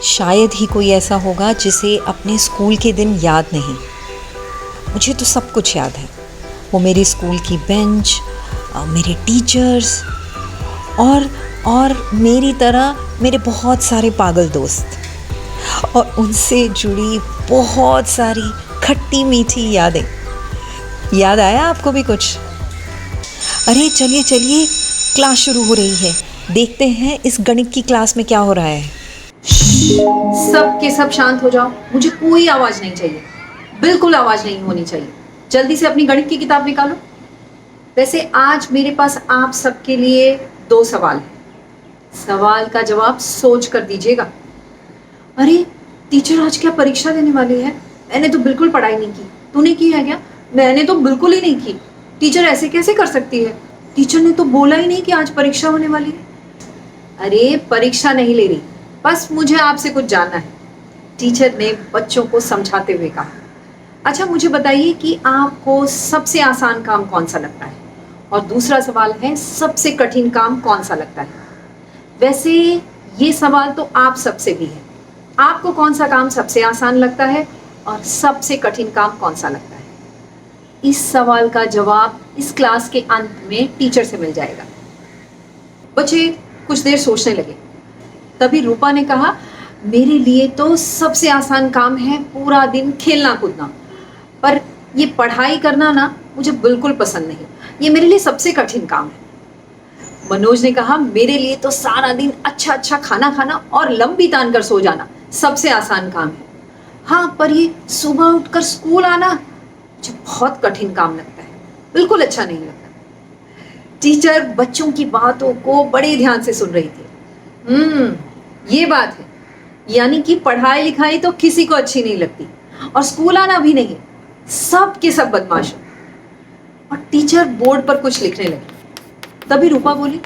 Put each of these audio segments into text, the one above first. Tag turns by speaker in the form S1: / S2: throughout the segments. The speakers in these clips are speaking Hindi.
S1: शायद ही कोई ऐसा होगा जिसे अपने स्कूल के दिन याद नहीं। मुझे तो सब कुछ याद है। वो मेरी स्कूल की बेंच, मेरे टीचर्स और मेरी तरह मेरे बहुत सारे पागल दोस्त और उनसे जुड़ी बहुत सारी खट्टी मीठी यादें। याद आया आपको भी कुछ? अरे चलिए चलिए, क्लास शुरू हो रही है। देखते हैं इस गणित की क्लास में क्या हो रहा है।
S2: सब के सब शांत हो जाओ। मुझे कोई आवाज नहीं चाहिए, बिल्कुल आवाज नहीं होनी चाहिए। जल्दी से अपनी गणित की किताब निकालो। वैसे आज मेरे पास आप सबके लिए 2 सवाल हैं। सवाल का जवाब सोच कर दीजिएगा। अरे टीचर आज क्या परीक्षा देने वाली है? मैंने तो बिल्कुल पढ़ाई नहीं की। तूने की है क्या? मैंने तो बिल्कुल ही नहीं की। टीचर ऐसे कैसे कर सकती है? टीचर ने तो बोला ही नहीं कि आज परीक्षा होने वाली है। अरे परीक्षा नहीं ले रही, बस मुझे आपसे कुछ जानना है, टीचर ने बच्चों को समझाते हुए कहा। अच्छा मुझे बताइए कि आपको सबसे आसान काम कौन सा लगता है? और दूसरा सवाल है, सबसे कठिन काम कौन सा लगता है? वैसे ये सवाल तो आप सबसे भी है। आपको कौन सा काम सबसे आसान लगता है और सबसे कठिन काम कौन सा लगता है? इस सवाल का जवाब इस क्लास के अंत में टीचर से मिल जाएगा। बच्चे कुछ देर सोचने लगे। तभी रूपा ने कहा, मेरे लिए तो सबसे आसान काम है पूरा दिन खेलना कूदना, पर ये पढ़ाई करना ना मुझे बिल्कुल पसंद नहीं। ये मेरे लिए सबसे कठिन काम है। मनोज ने कहा, मेरे लिए तो सारा दिन अच्छा अच्छा खाना खाना और लंबी तान कर सो जाना सबसे आसान काम है। हाँ, पर ये सुबह उठकर स्कूल आना मुझे बहुत कठिन काम लगता है, बिल्कुल अच्छा नहीं लगता। टीचर बच्चों की बातों को बड़े ध्यान से सुन रही थी। ये बात है, यानी कि पढ़ाई लिखाई तो किसी को अच्छी नहीं लगती और स्कूल आना भी नहीं। सब के सब बदमाश। और टीचर बोर्ड पर कुछ लिखने लगी। तभी रूपा बोली,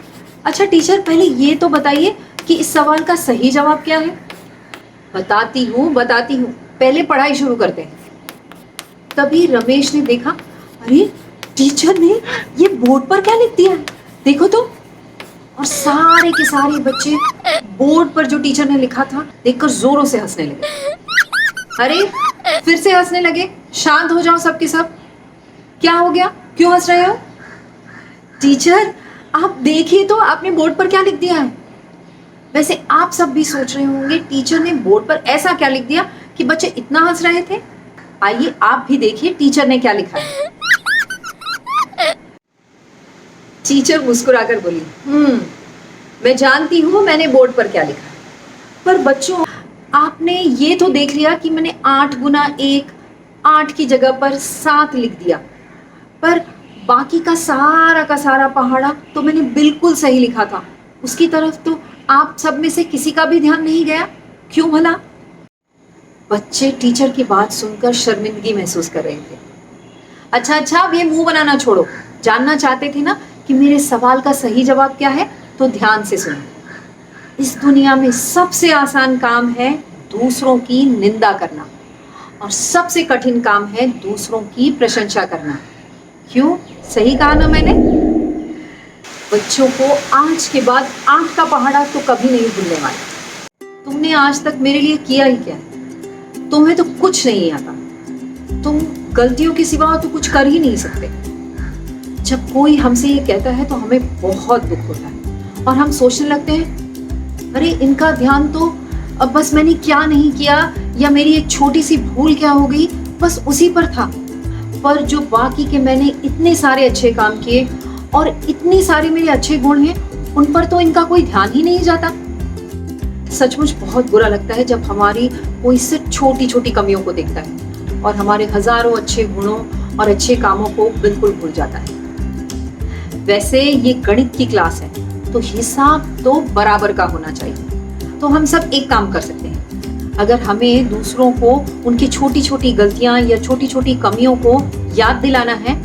S2: अच्छा टीचर पहले ये तो बताइए कि इस सवाल का सही जवाब क्या है? बताती हूँ, पहले पढ़ाई शुरू करते हैं। तभी रमेश ने देखा, अरे टीचर ने ये बोर्ड पर क्या लिख दिया है, देखो तो। और सारे के सारे बच्चे बोर्ड पर जो टीचर ने लिखा था देखकर जोरों से हंसने लगे। अरे फिर से हंसने लगे। शांत हो जाओ सब के सब। क्या हो गया, क्यों हंस रहे हो? टीचर आप देखिए तो, आपने बोर्ड पर क्या लिख दिया है। वैसे आप सब भी सोच रहे होंगे टीचर ने बोर्ड पर ऐसा क्या लिख दिया कि बच्चे इतना हंस रहे थे। आइए आप भी देखिए टीचर ने क्या लिखा है। टीचर मुस्कुराकर बोली, मैं जानती हूँ मैंने बोर्ड पर क्या लिखा, पर बच्चों आपने ये तो देख लिया कि मैंने 8 गुना 1 8 की जगह पर 7 लिख दिया, पर बाकी का सारा पहाड़ा तो मैंने बिल्कुल सही लिखा था। उसकी तरफ तो आप सब में से किसी का भी ध्यान नहीं गया, क्यों भला? बच्चे टीचर की बात सुनकर शर्मिंदगी महसूस कर रहे थे। अच्छा अब ये मुंह बनाना छोड़ो। जानना चाहते थे ना कि मेरे सवाल का सही जवाब क्या है, तो ध्यान से सुनो। इस दुनिया में सबसे आसान काम है दूसरों की निंदा करना और सबसे कठिन काम है दूसरों की प्रशंसा करना। क्यों? सही कहा ना मैंने? बच्चों को आज के बाद 8 का पहाड़ा तो कभी नहीं भूलने वाला। तुमने आज तक मेरे लिए किया ही क्या? तुम्हें तो कुछ नहीं आता। तुम गलतियों के सिवा तो कुछ कर ही नहीं सकते। जब कोई हमसे ये कहता है तो हमें बहुत दुख होता है और हम सोचने लगते हैं, अरे इनका ध्यान तो अब बस मैंने क्या नहीं किया या मेरी एक छोटी सी भूल क्या हो गई, बस उसी पर था। पर जो बाकी के मैंने इतने सारे अच्छे काम किए और इतनी सारे मेरे अच्छे गुण हैं, उन पर तो इनका कोई ध्यान ही नहीं जाता। सचमुच बहुत बुरा लगता है जब हमारी कोई सिर्फ छोटी छोटी कमियों को देखता है और हमारे हजारों अच्छे गुणों और अच्छे कामों को बिल्कुल भूल जाता है। वैसे ये गणित की क्लास है तो हिसाब तो बराबर का होना चाहिए। तो हम सब एक काम कर सकते हैं, अगर हमें दूसरों को उनकी छोटी छोटी गलतियां या छोटी छोटी कमियों को याद दिलाना है,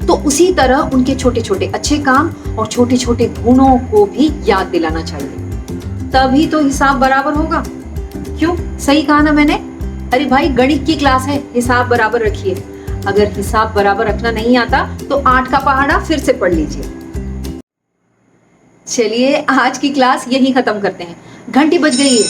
S2: तो उसी तरह उनके छोटे छोटे अच्छे काम और छोटे छोटे गुणों को भी याद दिलाना चाहिए। तभी तो हिसाब बराबर होगा। क्यों, सही कहा ना मैंने? अरे भाई, गणित की क्लास है, हिसाब बराबर रखिए। अगर हिसाब बराबर रखना नहीं आता तो 8 का पहाड़ा फिर से पढ़ लीजिए। चलिए, आज की क्लास यहीं खत्म करते हैं। घंटी बज गई है,